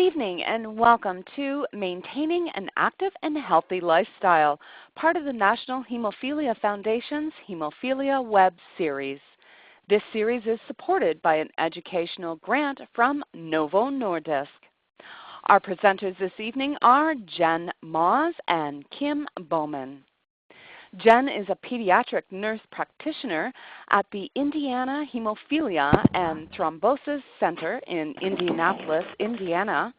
evening and welcome to Maintaining an Active and Healthy Lifestyle, part of the National Hemophilia Foundation's Hemophilia Web Series. This series is supported by an educational grant from Novo Nordisk. Our presenters this evening are Jen Maas and Kim Bowman. Jen is a pediatric nurse practitioner at the Indiana Hemophilia and Thrombosis Center in Indianapolis, Indiana.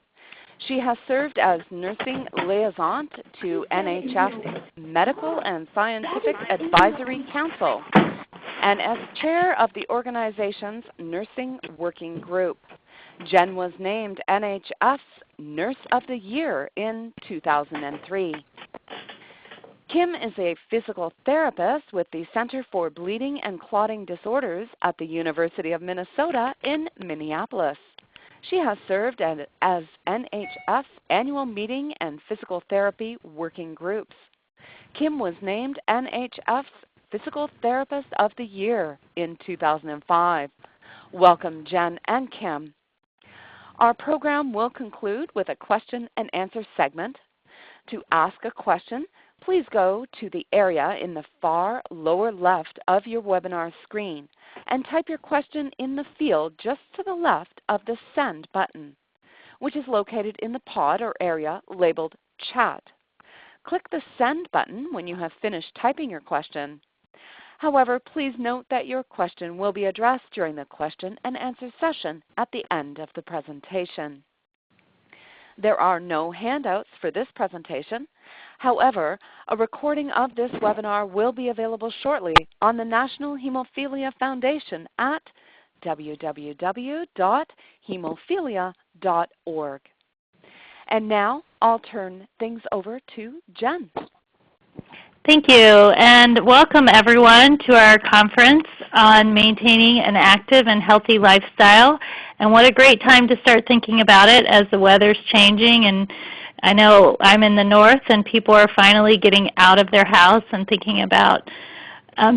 She has served as nursing liaison to NHS Medical and Scientific Advisory Council and as chair of the organization's Nursing Working Group. Jen was named NHS Nurse of the Year in 2003. Kim is a physical therapist with the Center for Bleeding and Clotting Disorders at the University of Minnesota in Minneapolis. She has served as NHS Annual Meeting and Physical Therapy Working Groups. Kim was named NHS Physical Therapist of the Year in 2005. Welcome, Jen and Kim. Our program will conclude with a question and answer segment. To ask a question, please go to the area in the far lower left of your webinar screen and type your question in the field just to the left of the Send button, which is located in the pod or area labeled Chat. Click the Send button when you have finished typing your question. However, please note that your question will be addressed during the question and answer session at the end of the presentation. There are no handouts for this presentation. However, a recording of this webinar will be available shortly on the National Hemophilia Foundation at www.hemophilia.org. And now I'll turn things over to Jen. Thank you, and welcome everyone to our conference on maintaining an active and healthy lifestyle. And what a great time to start thinking about it as the weather's changing. And I know I'm in the north and people are finally getting out of their house and thinking about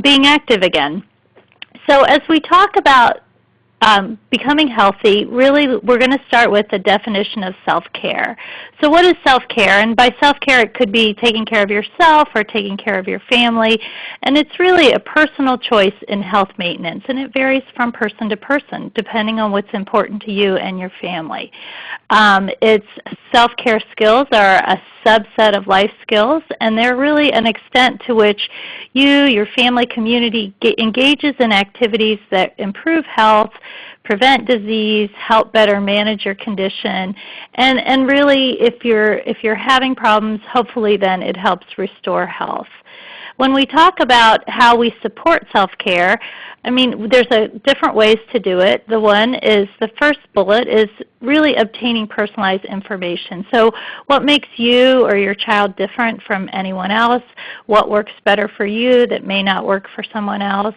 being active again. So as we talk about becoming healthy, really we're going to start with the definition of self-care. So what is self-care? And by self-care it could be taking care of yourself or taking care of your family. And it's really a personal choice in health maintenance. And it varies from person to person depending on what's important to you and your family. It's self-care skills are a subset of life skills, and they're really an extent to which you, your family, community engages in activities that improve health, prevent disease, help better manage your condition, and really if you're having problems, hopefully then it helps restore health. When we talk about how we support self-care, I mean, there's different ways to do it. The one is, the first bullet is really obtaining personalized information. So what makes you or your child different from anyone else? What works better for you that may not work for someone else?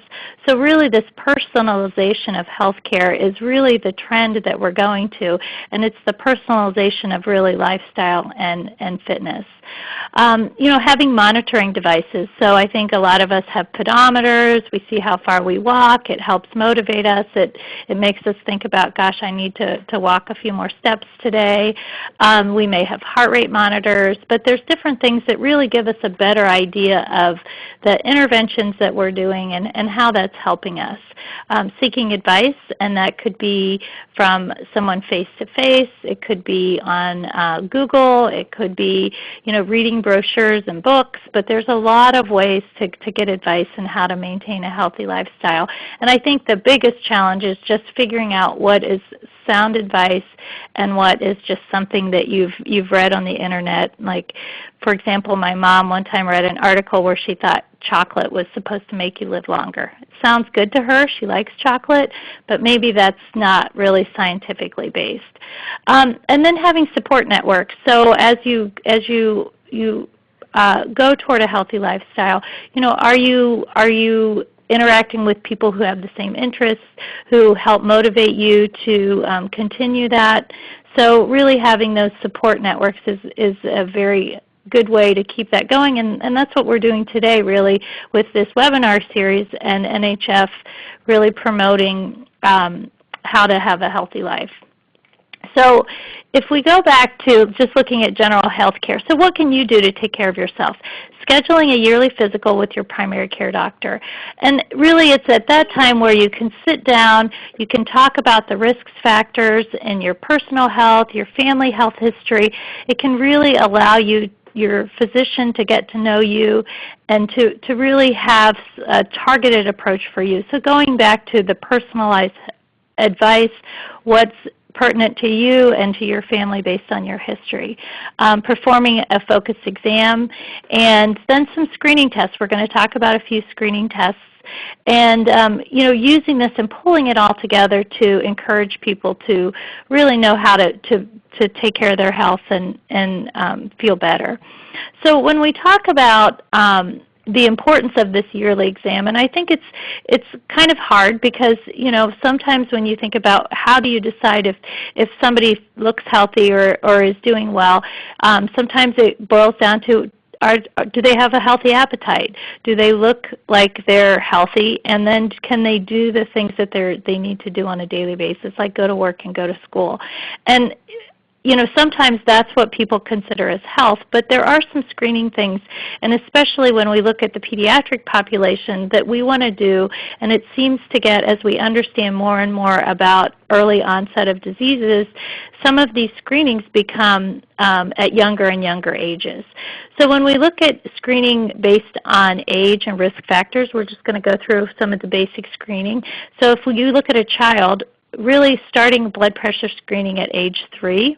So really this personalization of healthcare is really the trend that we're going to, and it's the personalization of really lifestyle and fitness. Having monitoring devices. So I think a lot of us have pedometers. We see how far we walk. It helps motivate us. It makes us think about, gosh, I need to walk a few more steps today. We may have heart rate monitors, but there's different things that really give us a better idea of the interventions that we're doing and how that's helping us. Seeking advice, and that could be from someone face-to-face. It could be on Google. It could be, reading brochures and books, but there's a lot of ways to get advice on how to maintain a healthy lifestyle. And I think the biggest challenge is just figuring out what is sound advice and what is just something that you've read on the internet. Like, for example, my mom one time read an article where she thought chocolate was supposed to make you live longer. It sounds good to her. She likes chocolate, but maybe that's not really scientifically based. And then having support networks. So as you go toward a healthy lifestyle, are you interacting with people who have the same interests, who help motivate you to continue that? So really having those support networks is a very good way to keep that going, and that's what we're doing today really with this webinar series and NHF really promoting how to have a healthy life. So if we go back to just looking at general health care, so what can you do to take care of yourself? Scheduling a yearly physical with your primary care doctor. And really it's at that time where you can sit down, you can talk about the risk factors in your personal health, your family health history. It can really allow your physician to get to know you and to really have a targeted approach for you. So going back to the personalized advice, what's pertinent to you and to your family based on your history. Performing a focused exam, and then some screening tests. We're going to talk about a few screening tests. And using this and pulling it all together to encourage people to really know how to take care of their health and feel better. So when we talk about the importance of this yearly exam, and I think it's kind of hard because sometimes when you think about how do you decide if somebody looks healthy or is doing well, sometimes it boils down to do they have a healthy appetite? Do they look like they're healthy? And then can they do the things that they need to do on a daily basis, like go to work and go to school? And sometimes that's what people consider as health, but there are some screening things, and especially when we look at the pediatric population, that we want to do, and it seems to get, as we understand more and more about early onset of diseases, some of these screenings become at younger and younger ages. So when we look at screening based on age and risk factors, we're just going to go through some of the basic screening. So if you look at a child, really starting blood pressure screening at age 3.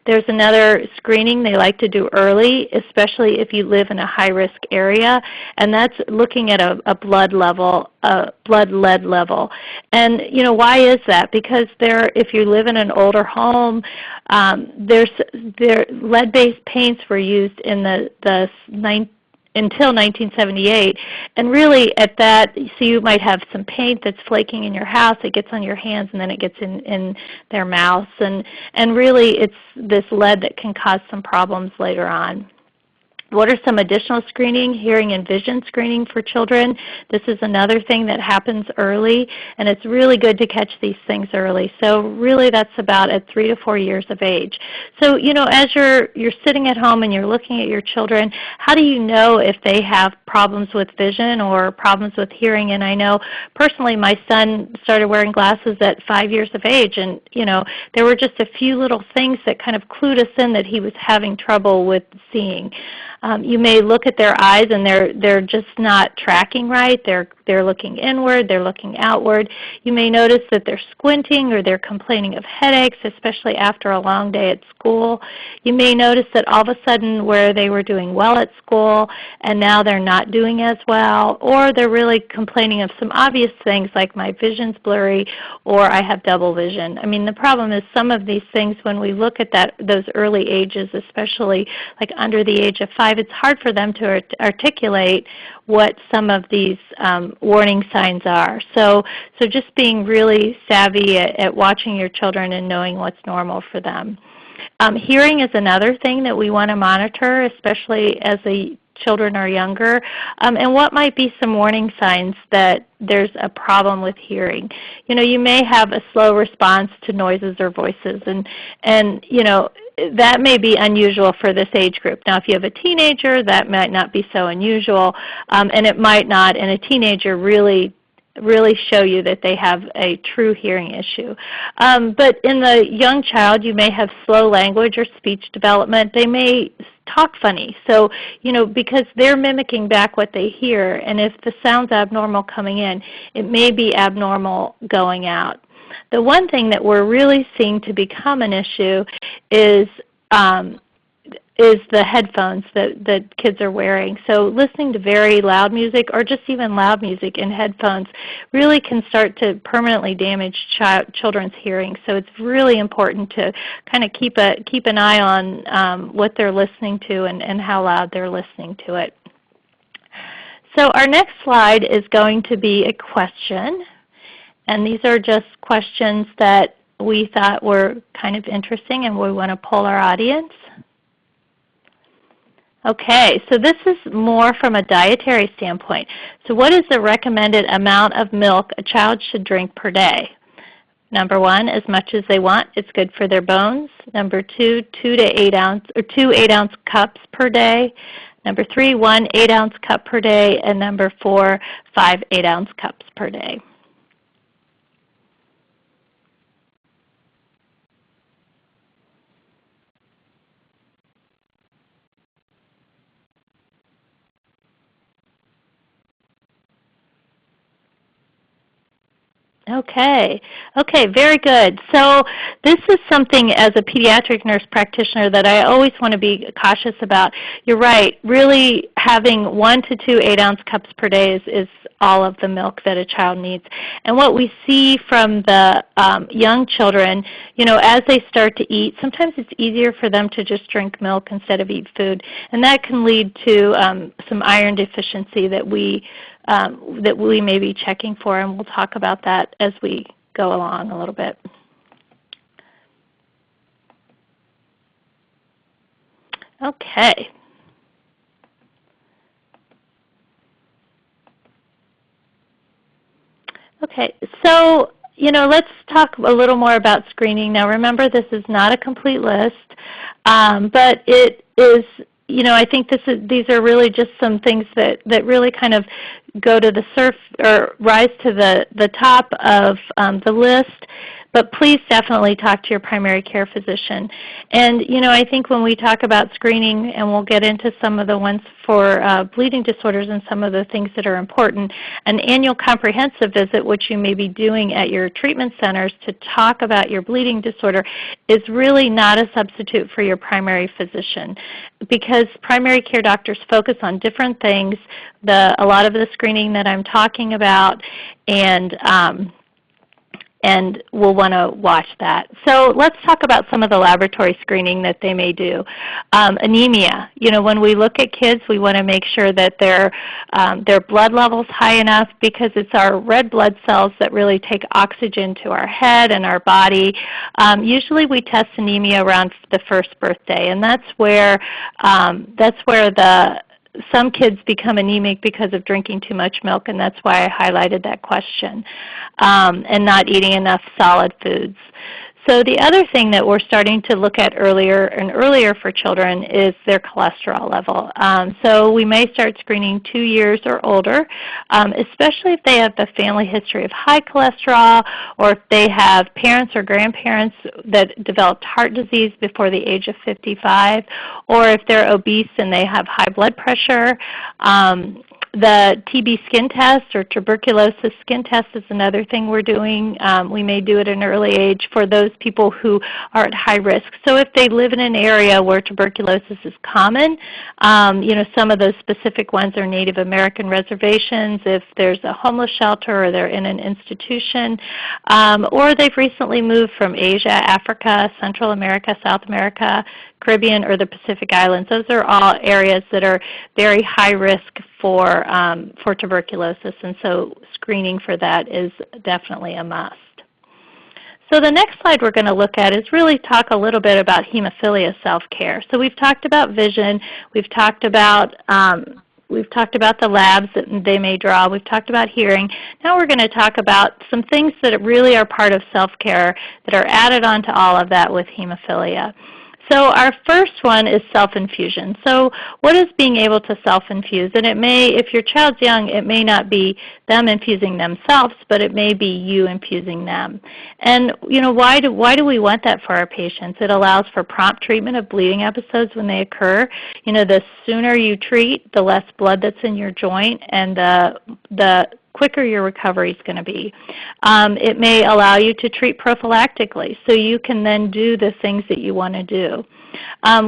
There's another screening they like to do early, especially if you live in a high-risk area, and that's looking at a blood level, blood lead level. And why is that? Because if you live in an older home, lead-based paints were used in until 1978, and really at that, so you might have some paint that's flaking in your house, it gets on your hands and then it gets in their mouths, and really it's this lead that can cause some problems later on. What are some additional screening? Hearing and vision screening for children. This is another thing that happens early, and it's really good to catch these things early. So really that's about at 3 to 4 years of age. So as you're sitting at home and you're looking at your children, how do you know if they have problems with vision or problems with hearing? And I know personally my son started wearing glasses at 5 years of age, and there were just a few little things that kind of clued us in that he was having trouble with seeing. You may look at their eyes and they're just not tracking right. They're looking inward, they're looking outward. You may notice that they're squinting or they're complaining of headaches, especially after a long day at school. You may notice that all of a sudden where they were doing well at school and now they're not doing as well, or they're really complaining of some obvious things like my vision's blurry or I have double vision. I mean, the problem is some of these things when we look at those early ages, especially like under the age of 5, it's hard for them to articulate what some of these warning signs are. So just being really savvy at watching your children and knowing what's normal for them. Hearing is another thing that we want to monitor, especially as the children are younger, and what might be some warning signs that there's a problem with hearing. You may have a slow response to noises or voices, and that may be unusual for this age group. Now, if you have a teenager, that might not be so unusual, and it might not in a teenager really show you that they have a true hearing issue. But in the young child, you may have slow language or speech development. They may talk funny, so because they're mimicking back what they hear, and if the sound's abnormal coming in, it may be abnormal going out. The one thing that we're really seeing to become an issue is the headphones that kids are wearing. So listening to very loud music or just even loud music in headphones really can start to permanently damage children's hearing. So it's really important to kind of keep an eye on what they're listening to and how loud they're listening to it. So our next slide is going to be a question. And these are just questions that we thought were kind of interesting and we want to poll our audience. Okay, so this is more from a dietary standpoint. So what is the recommended amount of milk a child should drink per day? Number 1, as much as they want. It's good for their bones. Number 2, 2 8-ounce cups per day. Number 3, 1 8-ounce cup per day. And number 4, 5 8-ounce cups per day. Okay, very good. So this is something as a pediatric nurse practitioner that I always want to be cautious about. You're right, really having 1 to 2 8-ounce cups per day is all of the milk that a child needs. And what we see from the young children, as they start to eat, sometimes it's easier for them to just drink milk instead of eat food. And that can lead to some iron deficiency that we may be checking for, and we'll talk about that as we go along a little bit. Okay. Okay, so let's talk a little more about screening. Now remember, this is not a complete list, but it is, I think these are really just some things that really kind of go to the rise to the top of the list. But please definitely talk to your primary care physician. And I think when we talk about screening, and we'll get into some of the ones for bleeding disorders and some of the things that are important, an annual comprehensive visit, which you may be doing at your treatment centers to talk about your bleeding disorder, is really not a substitute for your primary physician, because primary care doctors focus on different things, a lot of the screening that I'm talking about, and we'll want to watch that. So let's talk about some of the laboratory screening that they may do. Anemia. When we look at kids, we want to make sure that their blood level's high enough, because it's our red blood cells that really take oxygen to our head and our body. Usually we test anemia around the first birthday, and that's where some kids become anemic because of drinking too much milk, and that's why I highlighted that question, and not eating enough solid foods. So the other thing that we're starting to look at earlier and earlier for children is their cholesterol level. So we may start screening 2 years or older, especially if they have the family history of high cholesterol, or if they have parents or grandparents that developed heart disease before the age of 55, or if they're obese and they have high blood pressure. The TB skin test or tuberculosis skin test is another thing we're doing. We may do it at an early age for those people who are at high risk. So if they live in an area where tuberculosis is common, some of those specific ones are Native American reservations, if there's a homeless shelter or they're in an institution, or they've recently moved from Asia, Africa, Central America, South America, Caribbean, or the Pacific Islands. Those are all areas that are very high risk for tuberculosis, and so screening for that is definitely a must. So the next slide we're going to look at is really talk a little bit about hemophilia self-care. So we've talked about vision, we've talked about the labs that they may draw. We've talked about hearing. Now we're going to talk about some things that really are part of self-care that are added on to all of that with hemophilia. So our first one is self-infusion. So what is being able to self-infuse? And it may, if your child's young, it may not be them infusing themselves, but it may be you infusing them. And why do we want that for our patients? It allows for prompt treatment of bleeding episodes when they occur. The sooner you treat, the less blood that's in your joint, and the quicker your recovery is going to be. It may allow you to treat prophylactically, so you can then do the things that you want to do.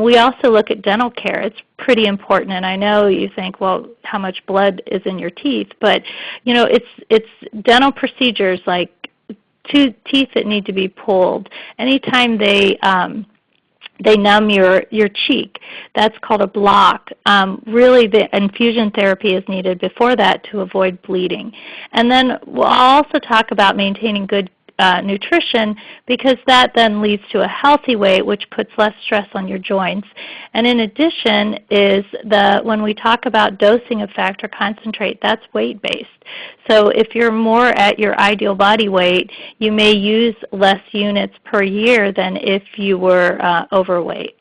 We also look at dental care. It's pretty important, and I know you think, well, how much blood is in your teeth? But it's dental procedures like teeth that need to be pulled. Anytime they numb your cheek, that's called a block. Really, the infusion therapy is needed before that to avoid bleeding. And then we'll also talk about maintaining good nutrition, because that then leads to a healthy weight, which puts less stress on your joints. And in addition is when we talk about dosing of factor concentrate, that's weight-based. So if you're more at your ideal body weight, you may use less units per year than if you were overweight.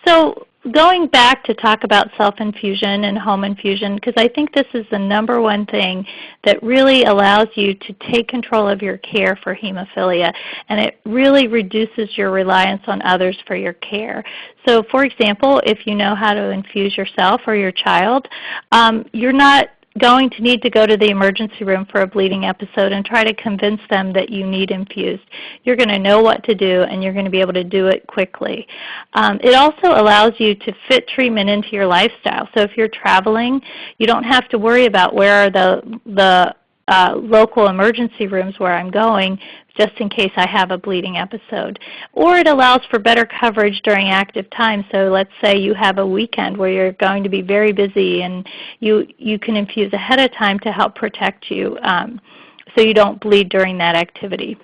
So going back to talk about self-infusion and home infusion, because I think this is the #1 thing that really allows you to take control of your care for hemophilia, and it really reduces your reliance on others for your care. So for example, if you know how to infuse yourself or your child, you're not going to need to go to the emergency room for a bleeding episode and try to convince them that you need infused. You're going to know what to do, and you're going to be able to do it quickly. It also allows you to fit treatment into your lifestyle. So if you're traveling, you don't have to worry about where are the local emergency rooms where I'm going, just in case I have a bleeding episode. Or it allows for better coverage during active time. So let's say you have a weekend where you're going to be very busy, and you can infuse ahead of time to help protect you so you don't bleed during that activity.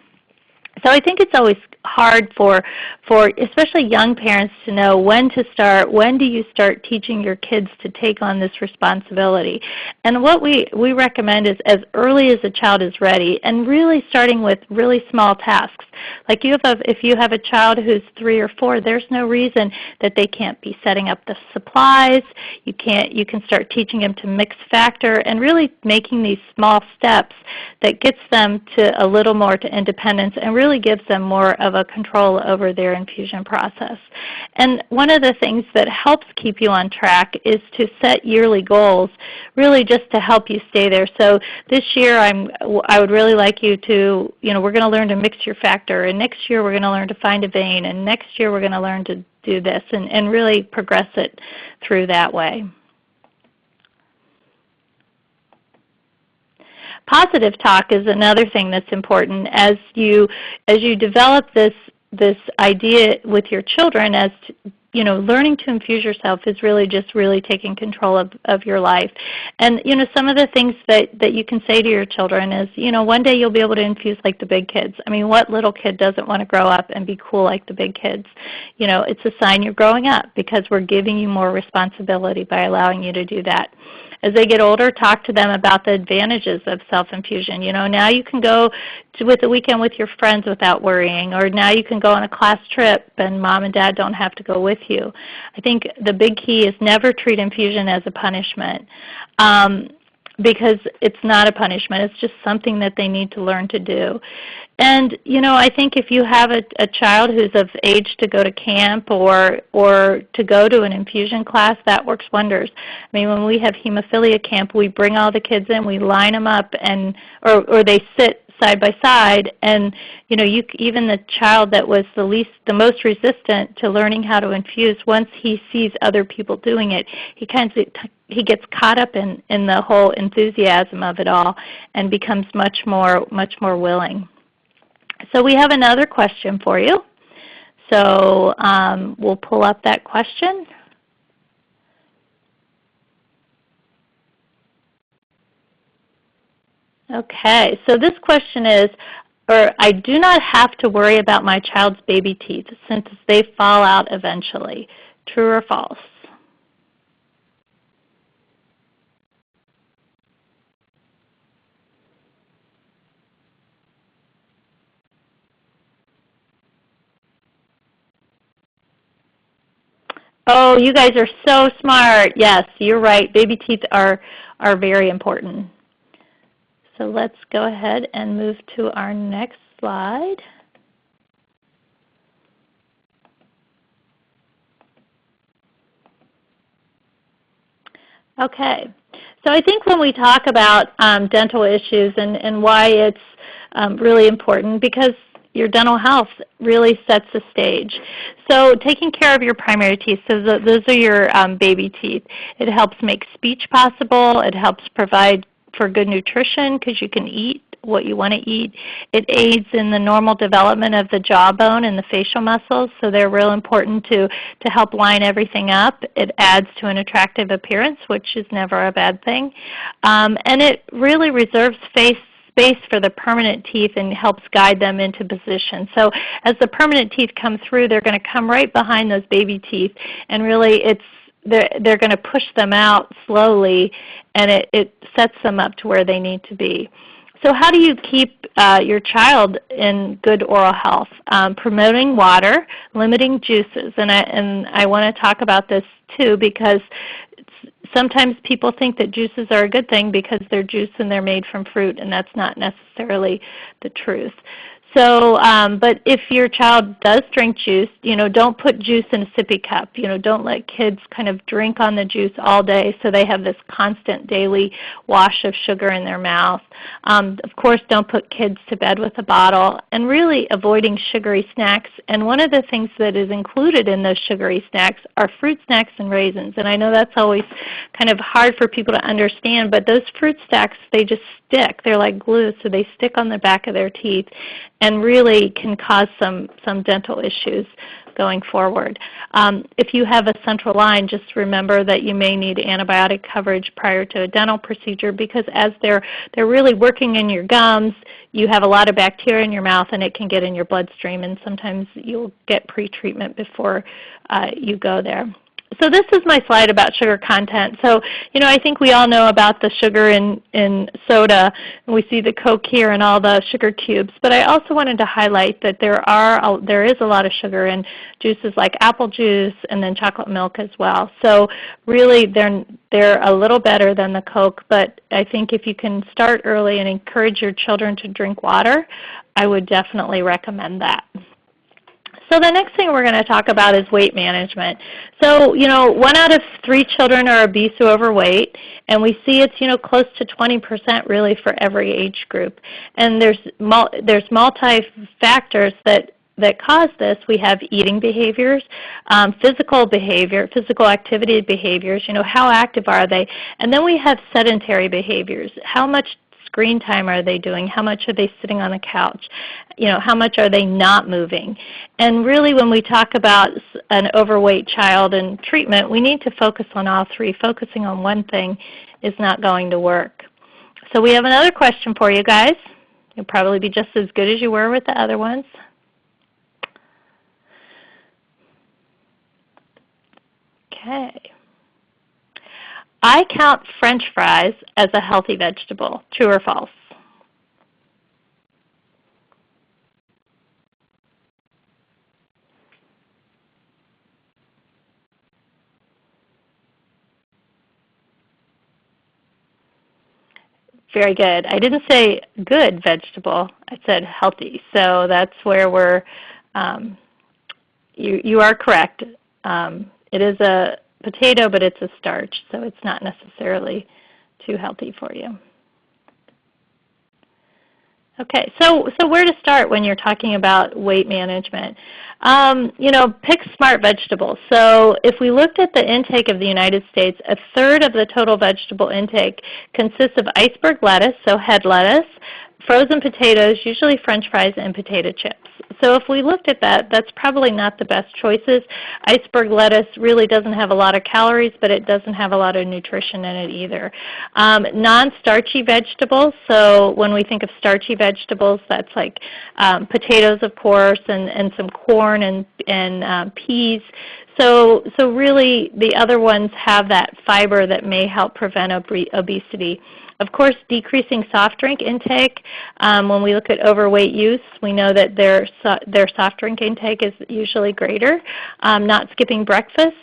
So I think it's always hard for especially young parents to know when to start. When do you start teaching your kids to take on this responsibility? And what we recommend is as early as a child is ready, and really starting with really small tasks. Like if you have a child who's 3 or 4, there's no reason that they can't be setting up the supplies. You can start teaching them to mix factor and really making these small steps that gets them to a little more to independence and really gives them more of a control over their infusion process. And one of the things that helps keep you on track is to set yearly goals, really just to help you stay there. So this year I would really like you to, we're going to learn to mix your factor, and next year we're going to learn to find a vein, and next year we're going to learn to do this, and really progress it through that way. Positive talk is another thing that's important as you develop this idea with your children. As to, learning to infuse yourself is really taking control of your life. And some of the things that you can say to your children is, one day you'll be able to infuse like the big kids. I mean, what little kid doesn't want to grow up and be cool like the big kids? It's a sign you're growing up, because we're giving you more responsibility by allowing you to do that. As they get older, talk to them about the advantages of self-infusion. Now you can go with the weekend with your friends without worrying, or now you can go on a class trip and mom and dad don't have to go with you. I think the big key is never treat infusion as a punishment, because it's not a punishment. It's just something that they need to learn to do. And I think if you have a child who's of age to go to camp or to go to an infusion class, that works wonders. I mean, when we have hemophilia camp, we bring all the kids in, we line them up, or they sit side by side, and even the child that was the most resistant to learning how to infuse, once he sees other people doing it, he gets caught up in the whole enthusiasm of it all and becomes much more willing. So we have another question for you. So we'll pull up that question. Okay, so this question is, I do not have to worry about my child's baby teeth since they fall out eventually. True or false? Oh, you guys are so smart. Yes, you're right. Baby teeth are very important. So let's go ahead and move to our next slide. Okay. So I think when we talk about dental issues and why it's really important, because your dental health really sets the stage. So taking care of your primary teeth, so those are your baby teeth. It helps make speech possible. It helps provide for good nutrition because you can eat what you want to eat. It aids in the normal development of the jawbone and the facial muscles, so they're real important to help line everything up. It adds to an attractive appearance, which is never a bad thing. And it really reserves space for the permanent teeth and helps guide them into position. So as the permanent teeth come through, they're going to come right behind those baby teeth, and really they're going to push them out slowly, and it sets them up to where they need to be. So how do you keep your child in good oral health? Promoting water, limiting juices, and I want to talk about this too, because sometimes people think that juices are a good thing because they're juice and they're made from fruit, and that's not necessarily the truth. So, but if your child does drink juice, don't put juice in a sippy cup. Don't let kids kind of drink on the juice all day so they have this constant daily wash of sugar in their mouth. Of course, don't put kids to bed with a bottle, and really avoiding sugary snacks. And one of the things that is included in those sugary snacks are fruit snacks and raisins. And I know that's always kind of hard for people to understand, but those fruit snacks, they just stick. They're like glue, so they stick on the back of their teeth and really can cause some dental issues going forward. If you have a central line, just remember that you may need antibiotic coverage prior to a dental procedure, because as they're really working in your gums, you have a lot of bacteria in your mouth and it can get in your bloodstream, and sometimes you'll get pre-treatment before you go there. So this is my slide about sugar content. So, I think we all know about the sugar in soda, and we see the Coke here and all the sugar cubes. But I also wanted to highlight that there is a lot of sugar in juices like apple juice and then chocolate milk as well. So really they're a little better than the Coke, but I think if you can start early and encourage your children to drink water, I would definitely recommend that. So the next thing we're going to talk about is weight management. So, 1 out of 3 children are obese or overweight, and we see it's, close to 20% really for every age group. And there's multi-factors that cause this. We have eating behaviors, physical activity behaviors, how active are they? And then we have sedentary behaviors. How much screen time are they doing? How much are they sitting on the couch? How much are they not moving? And really, when we talk about an overweight child and treatment, we need to focus on all 3. Focusing on one thing is not going to work. So we have another question for you guys. You'll probably be just as good as you were with the other ones. Okay. I count French fries as a healthy vegetable. True or false? Very good. I didn't say good vegetable. I said healthy. So that's where we're, you are correct. It is a potato, but it's a starch, so it's not necessarily too healthy for you. Okay, so where to start when you're talking about weight management? Pick smart vegetables. So if we looked at the intake of the United States, 1/3 of the total vegetable intake consists of iceberg lettuce, so head lettuce, frozen potatoes, usually French fries, and potato chips. So if we looked at that, that's probably not the best choices. Iceberg lettuce really doesn't have a lot of calories, but it doesn't have a lot of nutrition in it either. Non-starchy vegetables, so when we think of starchy vegetables, that's like potatoes, of course, and some corn and peas. So really the other ones have that fiber that may help prevent obesity. Of course, decreasing soft drink intake. When we look at overweight youth, we know that their soft drink intake is usually greater. Not skipping breakfast.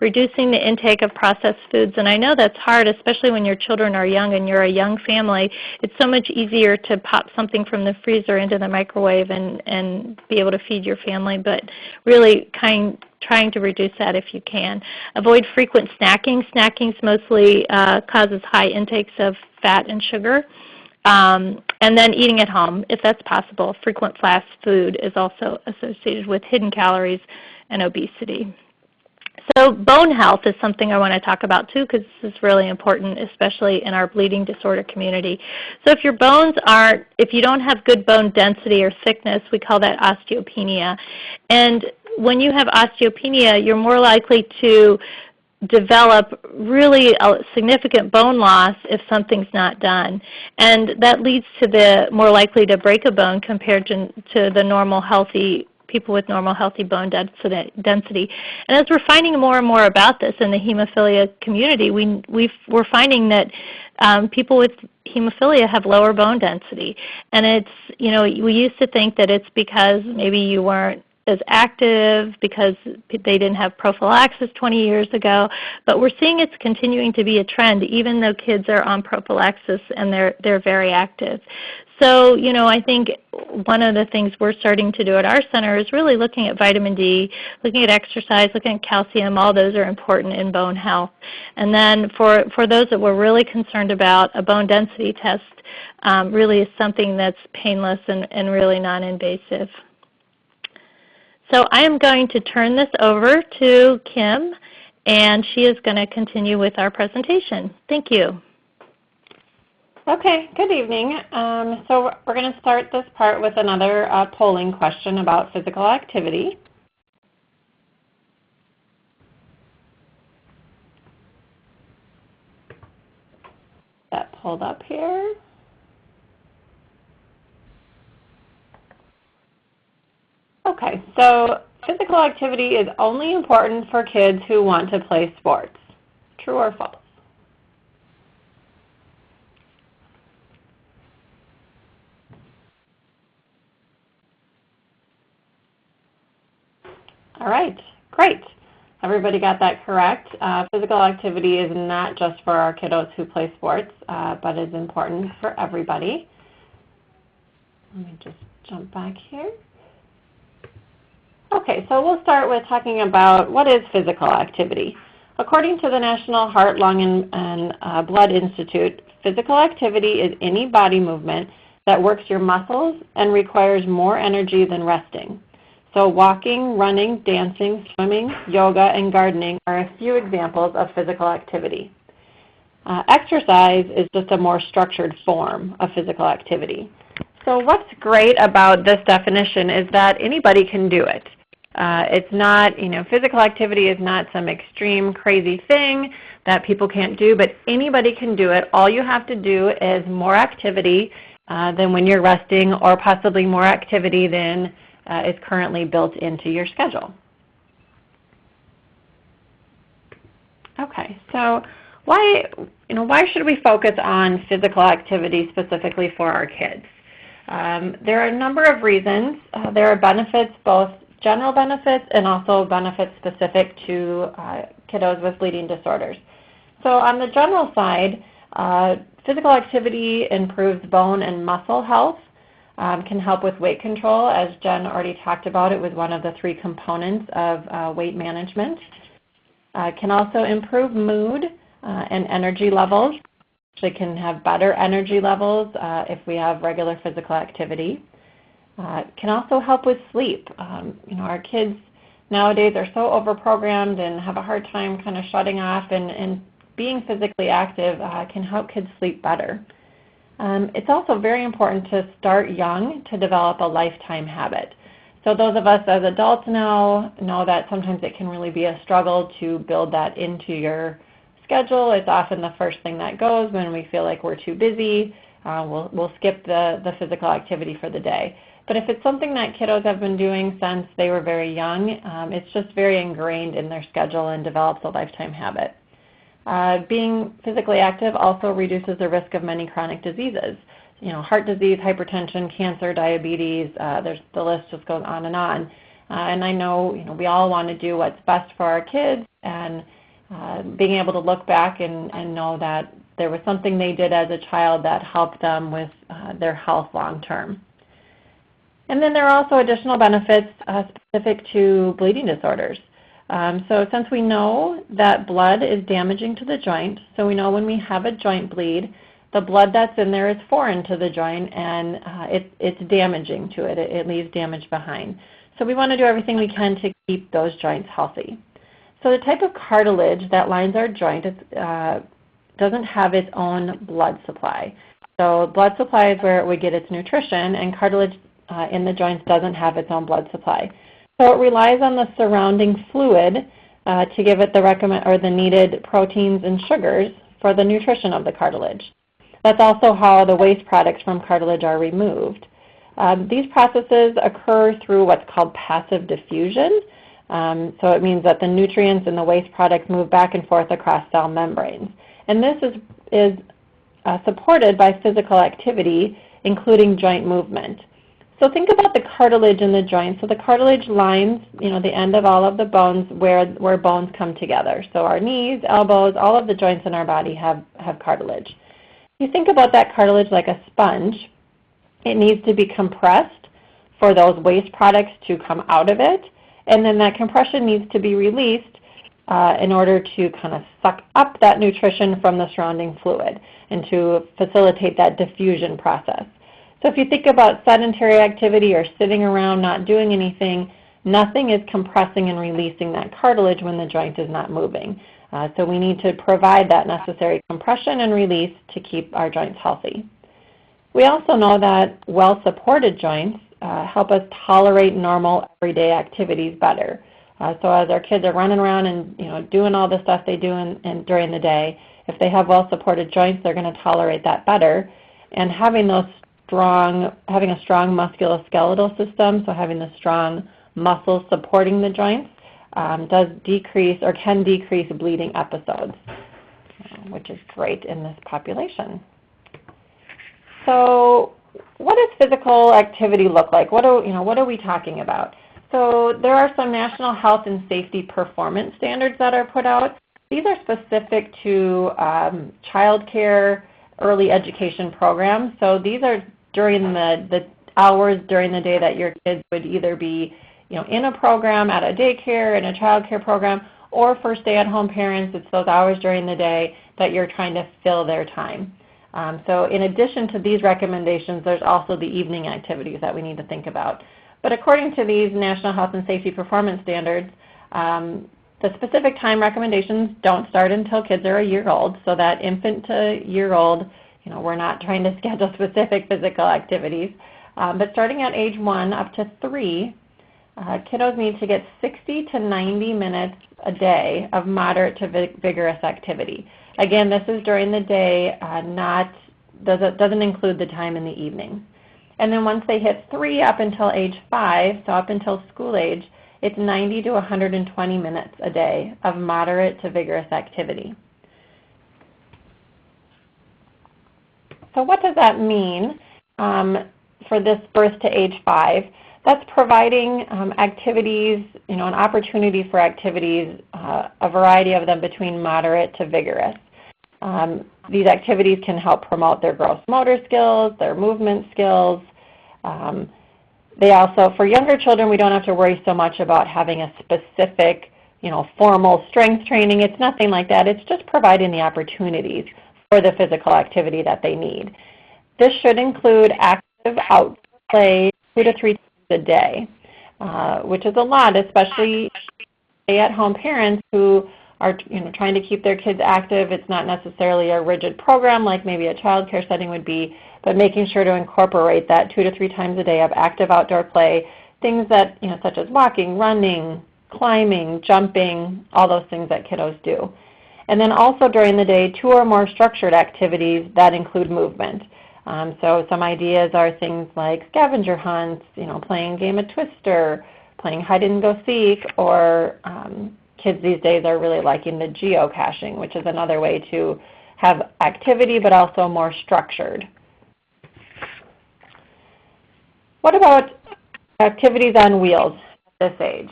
Reducing the intake of processed foods. And I know that's hard, especially when your children are young and you're a young family. It's so much easier to pop something from the freezer into the microwave and be able to feed your family, but really trying to reduce that if you can. Avoid frequent snacking. Snacking mostly causes high intakes of fat and sugar. And then eating at home, if that's possible. Frequent fast food is also associated with hidden calories and obesity. So bone health is something I want to talk about too, because this is really important, especially in our bleeding disorder community. So if your bones if you don't have good bone density or thickness, we call that osteopenia. And when you have osteopenia, you're more likely to develop really a significant bone loss if something's not done. And that leads to the more likely to break a bone compared to the normal healthy people with normal healthy bone density. And as we're finding more and more about this in the hemophilia community, we're finding that people with hemophilia have lower bone density. And it's, we used to think that it's because maybe you weren't as active because they didn't have prophylaxis 20 years ago, but we're seeing it's continuing to be a trend even though kids are on prophylaxis and they're very active. So, I think one of the things we're starting to do at our center is really looking at vitamin D, looking at exercise, looking at calcium. All those are important in bone health. And then for those that we're really concerned about, a bone density test really is something that's painless and really non-invasive. So I am going to turn this over to Kim, and she is going to continue with our presentation. Thank you. Okay, good evening. So we're going to start this part with another polling question about physical activity. That pulled up here. Okay, so physical activity is only important for kids who want to play sports. True or false? All right, great. Everybody got that correct. Physical activity is not just for our kiddos who play sports, but is important for everybody. Let me just jump back here. Okay, so we'll start with talking about what is physical activity. According to the National Heart, Lung, and Blood Institute, physical activity is any body movement that works your muscles and requires more energy than resting. So walking, running, dancing, swimming, yoga, and gardening are a few examples of physical activity. Exercise is just a more structured form of physical activity. So what's great about this definition is that anybody can do it. It's not, physical activity is not some extreme, crazy thing that people can't do, but anybody can do it. All you have to do is more activity than when you're resting, or possibly more activity than is currently built into your schedule. Okay, so why should we focus on physical activity specifically for our kids? There are a number of reasons. There are benefits, both general benefits and also benefits specific to kiddos with bleeding disorders. So on the general side, physical activity improves bone and muscle health, can help with weight control, as Jen already talked about. It was one of the 3 components of weight management. Can also improve mood and energy levels. Actually can have better energy levels if we have regular physical activity. Can also help with sleep. Our kids nowadays are so overprogrammed and have a hard time kind of shutting off, and being physically active can help kids sleep better. It's also very important to start young to develop a lifetime habit. So those of us as adults now know that sometimes it can really be a struggle to build that into your schedule. It's often the first thing that goes when we feel like we're too busy. We'll skip the physical activity for the day. But if it's something that kiddos have been doing since they were very young, it's just very ingrained in their schedule and develops a lifetime habit. Being physically active also reduces the risk of many chronic diseases. Heart disease, hypertension, cancer, diabetes, the list just goes on. And I know, we all want to do what's best for our kids, and being able to look back and know that there was something they did as a child that helped them with their health long term. And then there are also additional benefits specific to bleeding disorders. So since we know that blood is damaging to the joint, so we know when we have a joint bleed, the blood that's in there is foreign to the joint, and it's damaging to it. It leaves damage behind. So we want to do everything we can to keep those joints healthy. So the type of cartilage that lines our joint doesn't have its own blood supply. So blood supply is where it would get its nutrition, and cartilage in the joints doesn't have its own blood supply. So it relies on the surrounding fluid to give it the needed proteins and sugars for the nutrition of the cartilage. That's also how the waste products from cartilage are removed. These processes occur through what's called passive diffusion. So it means that the nutrients and the waste products move back and forth across cell membranes. And this is supported by physical activity, including joint movement. So think about the cartilage in the joints. So the cartilage lines, the end of all of the bones where bones come together. So our knees, elbows, all of the joints in our body have cartilage. You think about that cartilage like a sponge. It needs to be compressed for those waste products to come out of it, and then that compression needs to be released in order to kind of suck up that nutrition from the surrounding fluid and to facilitate that diffusion process. So if you think about sedentary activity or sitting around not doing anything, nothing is compressing and releasing that cartilage when the joint is not moving. So we need to provide that necessary compression and release to keep our joints healthy. We also know that well-supported joints help us tolerate normal everyday activities better. So as our kids are running around and doing all the stuff they do during the day, if they have well-supported joints, they're going to tolerate that better. And having a strong musculoskeletal system, so having the strong muscles supporting the joints, does decrease or can decrease bleeding episodes, which is great in this population. So what does physical activity look like? What are we talking about? So there are some national health and safety performance standards that are put out. These are specific to child care, early education programs. So these are during the hours during the day that your kids would either be in a program at a daycare, in a child care program, or for stay-at-home parents, it's those hours during the day that you're trying to fill their time. So in addition to these recommendations, there's also the evening activities that we need to think about. But according to these National Health and Safety Performance Standards, the specific time recommendations don't start until kids are a year old. So that infant to year old, we're not trying to schedule specific physical activities. But starting at age 1 up to 3, kiddos need to get 60 to 90 minutes a day of moderate to vigorous activity. Again, this is during the day, doesn't include the time in the evening. And then once they hit 3 up until age 5, so up until school age, it's 90 to 120 minutes a day of moderate to vigorous activity. So what does that mean for this birth to age 5? That's providing activities, an opportunity for activities, a variety of them between moderate to vigorous. These activities can help promote their gross motor skills, their movement skills. They also, for younger children, we don't have to worry so much about having a specific, formal strength training. It's nothing like that. It's just providing the opportunities for the physical activity that they need. This should include active outdoor play 2 to 3 times a day, which is a lot, especially stay-at-home parents who are trying to keep their kids active. It's not necessarily a rigid program like maybe a child care setting would be, but making sure to incorporate that 2 to 3 times a day of active outdoor play, things that, such as walking, running, climbing, jumping, all those things that kiddos do. And then also during the day, 2 or more structured activities that include movement. So some ideas are things like scavenger hunts, playing a game of Twister, playing hide and go seek, or kids these days are really liking the geocaching, which is another way to have activity but also more structured. What about activities on wheels at this age?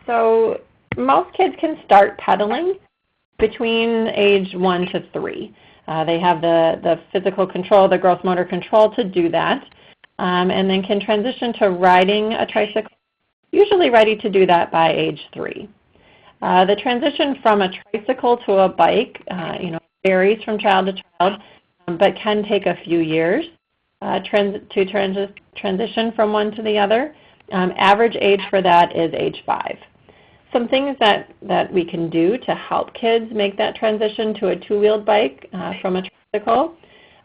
So most kids can start pedaling between age 1 to 3. They have the physical control, the gross motor control to do that, and then can transition to riding a tricycle, usually ready to do that by age 3. The transition from a tricycle to a bike, varies from child to child, but can take a few years to transition from one to the other. Average age for that is age 5. Some things that we can do to help kids make that transition to a 2-wheeled bike from a tricycle.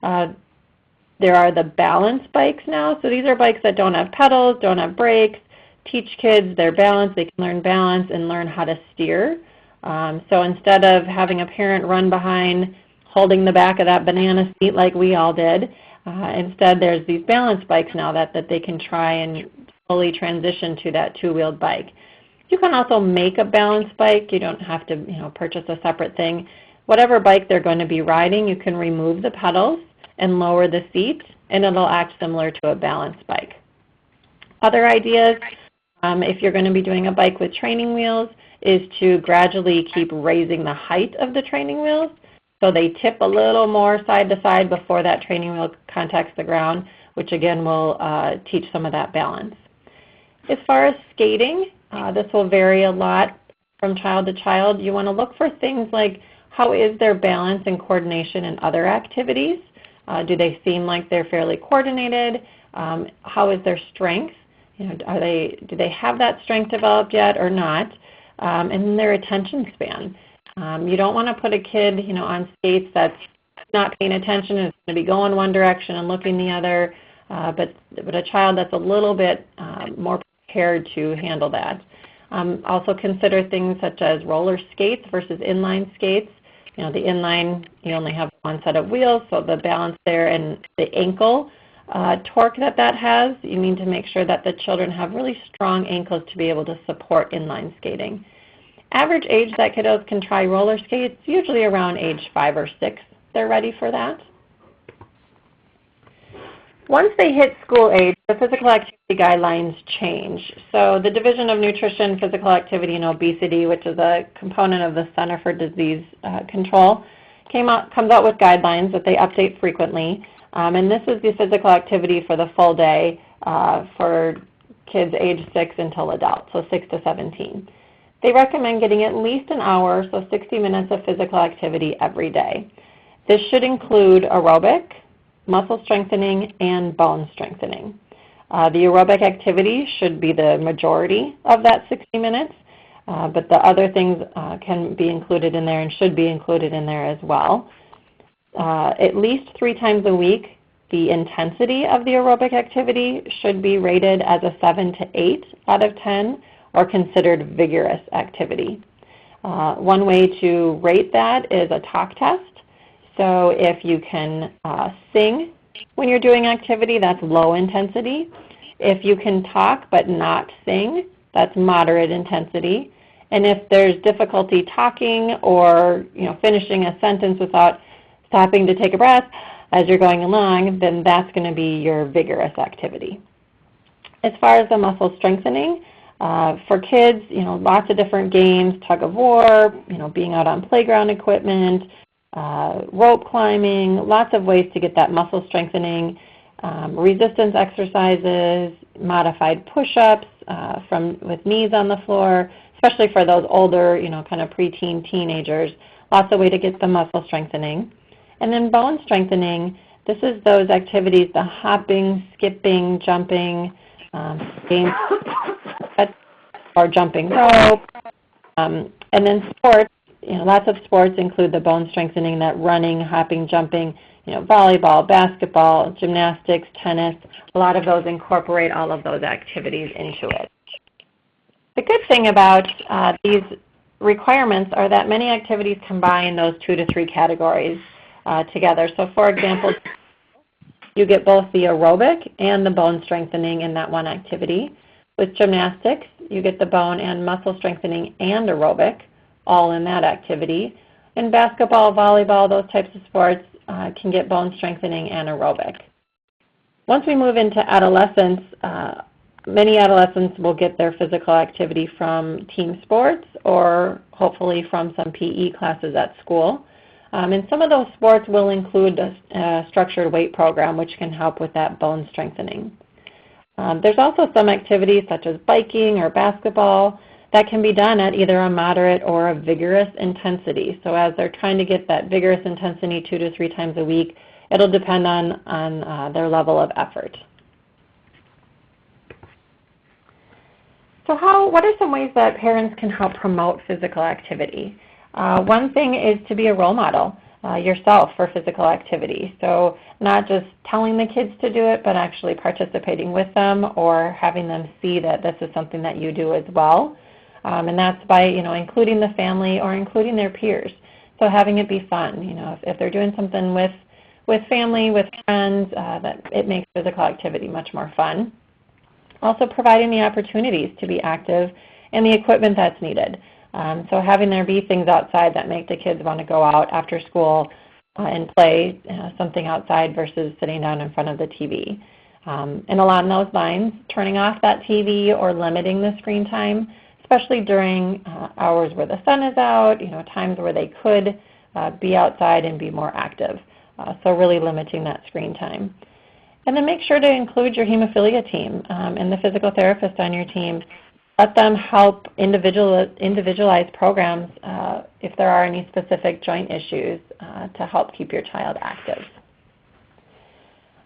There are the balance bikes now. So these are bikes that don't have pedals, don't have brakes, teach kids their balance. They can learn balance and learn how to steer So instead of having a parent run behind holding the back of that banana seat like we all did, instead there's these balance bikes now that they can try and slowly transition to that two-wheeled bike. You can also make a balance bike. You don't have to purchase a separate thing. Whatever bike they're going to be riding, you can remove the pedals and lower the seat, and it'll act similar to a balance bike. Other ideas, if you're going to be doing a bike with training wheels, is to gradually keep raising the height of the training wheels so they tip a little more side to side before that training wheel contacts the ground, which again will teach some of that balance. As far as skating, this will vary a lot from child to child. You want to look for things like how is their balance and coordination in other activities? Do they seem like they're fairly coordinated? How is their strength? Do they have that strength developed yet or not? And their attention span. You don't want to put a kid on skates that's not paying attention and is going to be going one direction and looking the other, but a child that's a little bit more prepared to handle that. Also consider things such as roller skates versus inline skates. The inline, you only have one set of wheels, so the balance there and the ankle torque that has, you need to make sure that the children have really strong ankles to be able to support inline skating. Average age that kiddos can try roller skates, usually around age 5 or 6, they're ready for that. Once they hit school age, the physical activity guidelines change. So the Division of Nutrition, Physical Activity, and Obesity, which is a component of the Center for Disease Control, comes out with guidelines that they update frequently. And this is the physical activity for the full day for kids age 6 until adult, so 6 to 17. They recommend getting at least an hour, so 60 minutes of physical activity every day. This should include aerobic, muscle strengthening, and bone strengthening. The aerobic activity should be the majority of that 60 minutes, but the other things can be included in there and should be included in there as well. At least 3 times a week, the intensity of the aerobic activity should be rated as a 7 to 8 out of 10 or considered vigorous activity. One way to rate that is a talk test. So if you can sing when you're doing activity, that's low intensity. If you can talk but not sing, that's moderate intensity. And if there's difficulty talking or finishing a sentence without stopping to take a breath as you're going along, then that's going to be your vigorous activity. As far as the muscle strengthening, for kids, lots of different games, tug of war, being out on playground equipment, rope climbing, lots of ways to get that muscle strengthening, resistance exercises, modified push-ups with knees on the floor, especially for those older, kind of preteen teenagers, lots of ways to get the muscle strengthening. And then bone strengthening, this is those activities, the hopping, skipping, jumping, games, or jumping rope, and then sports. Lots of sports include the bone strengthening, that running, hopping, jumping, volleyball, basketball, gymnastics, tennis. A lot of those incorporate all of those activities into it. The good thing about these requirements are that many activities combine those 2 to 3 categories together. So for example, you get both the aerobic and the bone strengthening in that one activity. With gymnastics, you get the bone and muscle strengthening and aerobic all in that activity. In basketball, volleyball, those types of sports can get bone strengthening and aerobic. Once we move into adolescence, many adolescents will get their physical activity from team sports or hopefully from some PE classes at school. And some of those sports will include a structured weight program, which can help with that bone strengthening. There's also some activities such as biking or basketball that can be done at either a moderate or a vigorous intensity. So as they're trying to get that vigorous intensity 2 to 3 times a week, it'll depend on their level of effort. So what are some ways that parents can help promote physical activity? One thing is to be a role model yourself for physical activity. So not just telling the kids to do it, but actually participating with them or having them see that this is something that you do as well. And that's by, including the family or including their peers. So having it be fun. If they're doing something with family, with friends, that it makes physical activity much more fun. Also providing the opportunities to be active and the equipment that's needed. So having there be things outside that make the kids want to go out after school and play something outside versus sitting down in front of the TV. And along those lines, turning off that TV or limiting the screen time, especially during hours where the sun is out, times where they could be outside and be more active. So really limiting that screen time. And then make sure to include your hemophilia team and the physical therapist on your team. Let them help individualize programs if there are any specific joint issues to help keep your child active.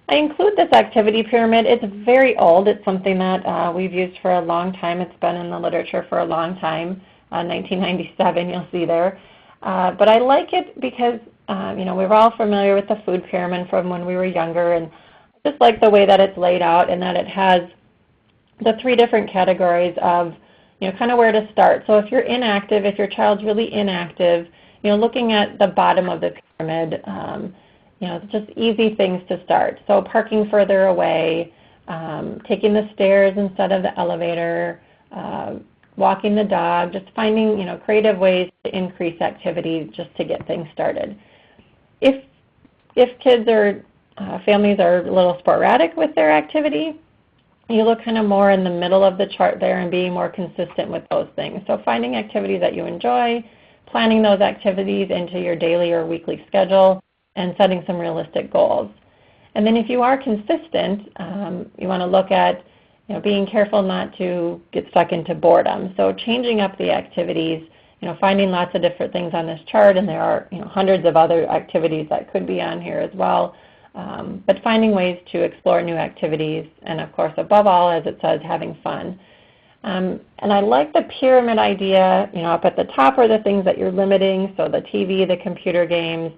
I include this activity pyramid. It's very old. It's something that we've used for a long time. It's been in the literature for a long time. 1997, you'll see there. But I like it because we're all familiar with the food pyramid from when we were younger, and I just like the way that it's laid out and that it has the 3 different categories of, kind of where to start. So if you're inactive, if your child's really inactive, looking at the bottom of the pyramid, just easy things to start. So parking further away, taking the stairs instead of the elevator, walking the dog, just finding, creative ways to increase activity just to get things started. If kids or families are a little sporadic with their activity, you look kind of more in the middle of the chart there and being more consistent with those things. So finding activities that you enjoy, planning those activities into your daily or weekly schedule, and setting some realistic goals. And then if you are consistent, you want to look at being careful not to get stuck into boredom. So changing up the activities, finding lots of different things on this chart, and there are hundreds of other activities that could be on here as well. But finding ways to explore new activities, and of course, above all, as it says, having fun. And I like the pyramid idea. Up at the top are the things that you're limiting, so the TV, the computer games,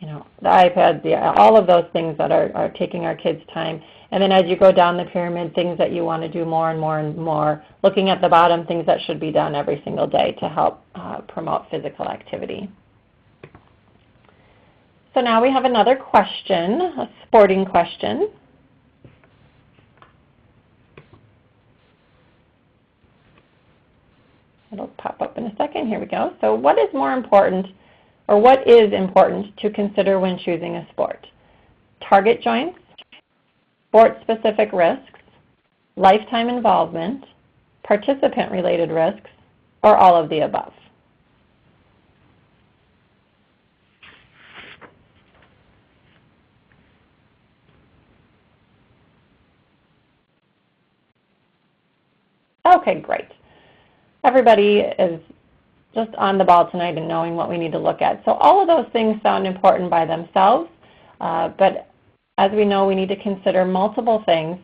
the iPads, all of those things that are taking our kids' time. And then as you go down the pyramid, things that you want to do more and more and more, looking at the bottom, things that should be done every single day to help promote physical activity. So now we have another question, a sporting question. It'll pop up in a second. Here we go. So what is more important, or what is important to consider when choosing a sport? Target joints, sport-specific risks, lifetime involvement, participant-related risks, or all of the above? Okay, great. Everybody is just on the ball tonight and knowing what we need to look at. So all of those things sound important by themselves, but as we know, we need to consider multiple things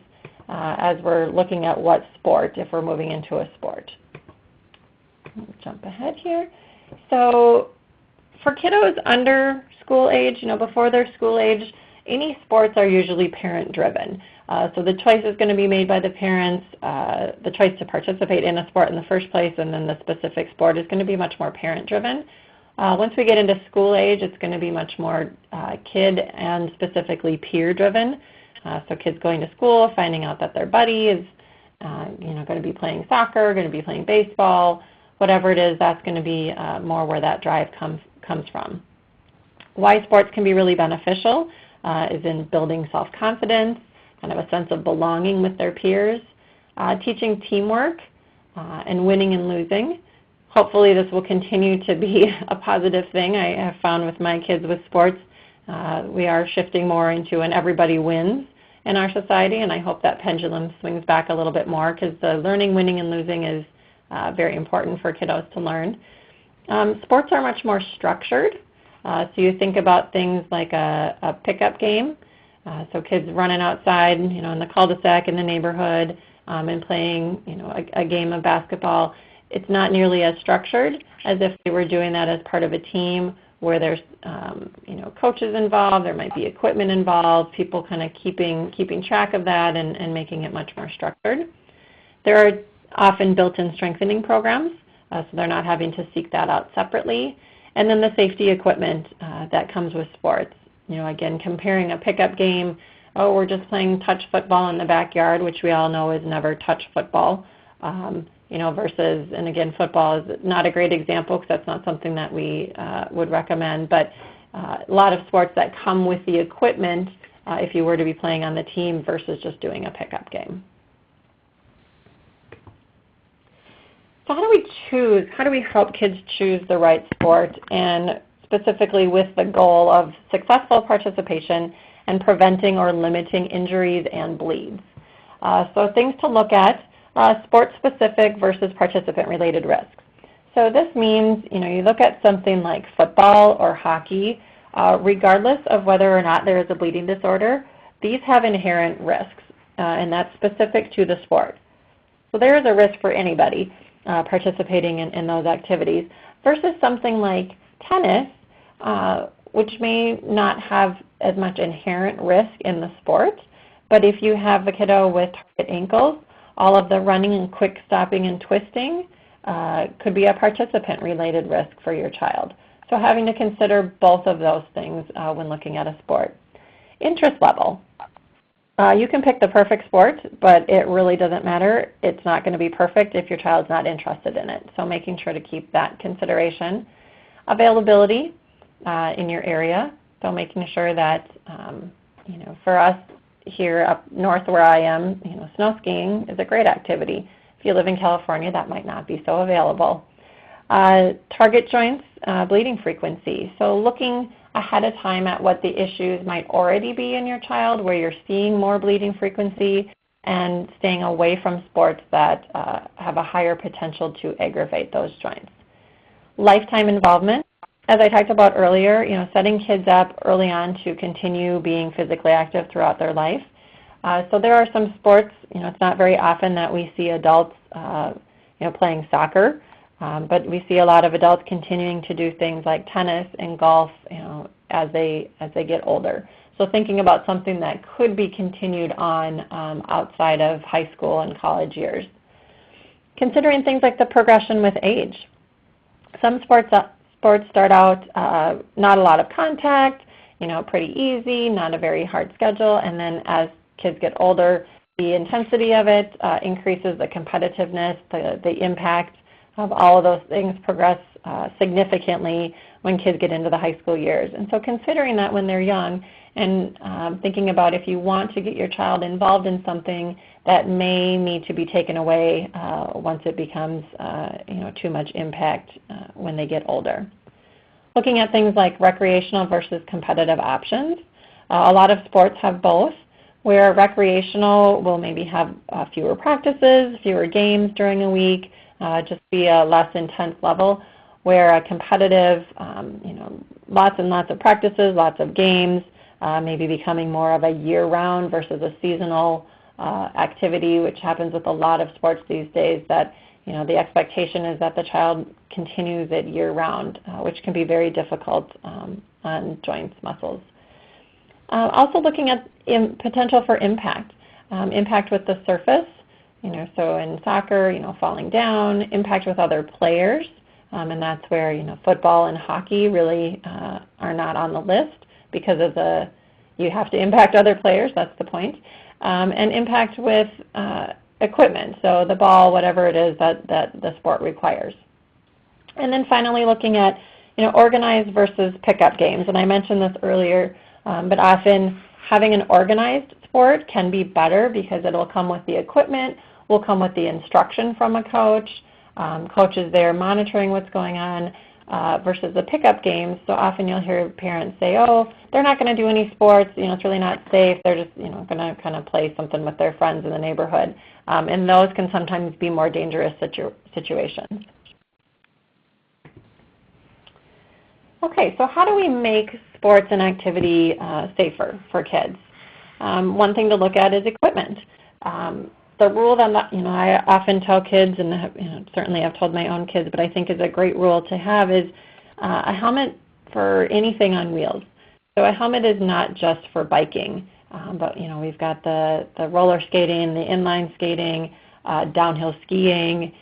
as we're looking at what sport, if we're moving into a sport. Let's jump ahead here. So for kiddos under school age, before their school age, any sports are usually parent-driven. So the choice is going to be made by the parents, the choice to participate in a sport in the first place, and then the specific sport is going to be much more parent-driven. Once we get into school age, it's going to be much more kid and specifically peer-driven. So kids going to school, finding out that their buddy is going to be playing soccer, going to be playing baseball, whatever it is, that's going to be more where that drive comes from. Why sports can be really beneficial is in building self-confidence, kind of a sense of belonging with their peers, teaching teamwork, and winning and losing. Hopefully this will continue to be a positive thing. I have found with my kids with sports, we are shifting more into an everybody wins in our society, and I hope that pendulum swings back a little bit more because the learning, winning, and losing is very important for kiddos to learn. Sports are much more structured. So you think about things like a pickup game. So kids running outside, in the cul-de-sac in the neighborhood and playing, a game of basketball. It's not nearly as structured as if they were doing that as part of a team where there's, coaches involved. There might be equipment involved. People kind of keeping track of that and making it much more structured. There are often built-in strengthening programs, so they're not having to seek that out separately. And then the safety equipment that comes with sports. Again, comparing a pickup game, oh, we're just playing touch football in the backyard, which we all know is never touch football, versus, and again, football is not a great example because that's not something that we would recommend, but a lot of sports that come with the equipment if you were to be playing on the team versus just doing a pickup game. So how do we choose? How do we help kids choose the right sport, and specifically with the goal of successful participation and preventing or limiting injuries and bleeds? So things to look at, sport-specific versus participant-related risks. So this means, you look at something like football or hockey, regardless of whether or not there is a bleeding disorder, these have inherent risks, and that's specific to the sport. So there is a risk for anybody participating in those activities, versus something like tennis, which may not have as much inherent risk in the sport, but if you have a kiddo with target ankles, all of the running and quick stopping and twisting could be a participant-related risk for your child. So having to consider both of those things when looking at a sport. Interest level. You can pick the perfect sport, but it really doesn't matter. It's not going to be perfect if your child's not interested in it. So making sure to keep that consideration. Availability in your area. So making sure that, for us here up north where I am, snow skiing is a great activity. If you live in California, that might not be so available. Target joints, bleeding frequency. So looking ahead of time at what the issues might already be in your child, where you're seeing more bleeding frequency, and staying away from sports that have a higher potential to aggravate those joints. Lifetime involvement. As I talked about earlier, setting kids up early on to continue being physically active throughout their life. So there are some sports, it's not very often that we see adults, playing soccer, but we see a lot of adults continuing to do things like tennis and golf, as they get older. So thinking about something that could be continued on outside of high school and college years. Considering things like the progression with age. Some sports start out not a lot of contact, pretty easy, not a very hard schedule, and then as kids get older, the intensity of it increases, the competitiveness, the impact of all of those things progress significantly when kids get into the high school years. And so considering that when they're young, and thinking about if you want to get your child involved in something that may need to be taken away once it becomes too much impact when they get older. Looking at things like recreational versus competitive options. A lot of sports have both, where recreational will maybe have fewer practices, fewer games during a week, just be a less intense level, where a competitive, lots and lots of practices, lots of games, maybe becoming more of a year-round versus a seasonal activity, which happens with a lot of sports these days, that the expectation is that the child continues it year-round, which can be very difficult on joints, muscles. Also looking at potential for impact. Impact with the surface, so in soccer, falling down, impact with other players, and that's where, football and hockey really are not on the list because of you have to impact other players, that's the point, and impact with equipment, so the ball, whatever it is that the sport requires. And then finally looking at, organized versus pickup games, and I mentioned this earlier, but often having an organized sport can be better because it will come with the equipment, will come with the instruction from a coach. Coach is there monitoring what's going on versus the pickup games. So often you'll hear parents say, oh, they're not going to do any sports, it's really not safe. They're just, going to kind of play something with their friends in the neighborhood. And those can sometimes be more dangerous situations. Okay, so how do we make sports and activity safer for kids? One thing to look at is equipment. The rule that I often tell kids, and certainly I've told my own kids, but I think is a great rule to have, is a helmet for anything on wheels. So a helmet is not just for biking, but we've got the roller skating, the inline skating, downhill skiing.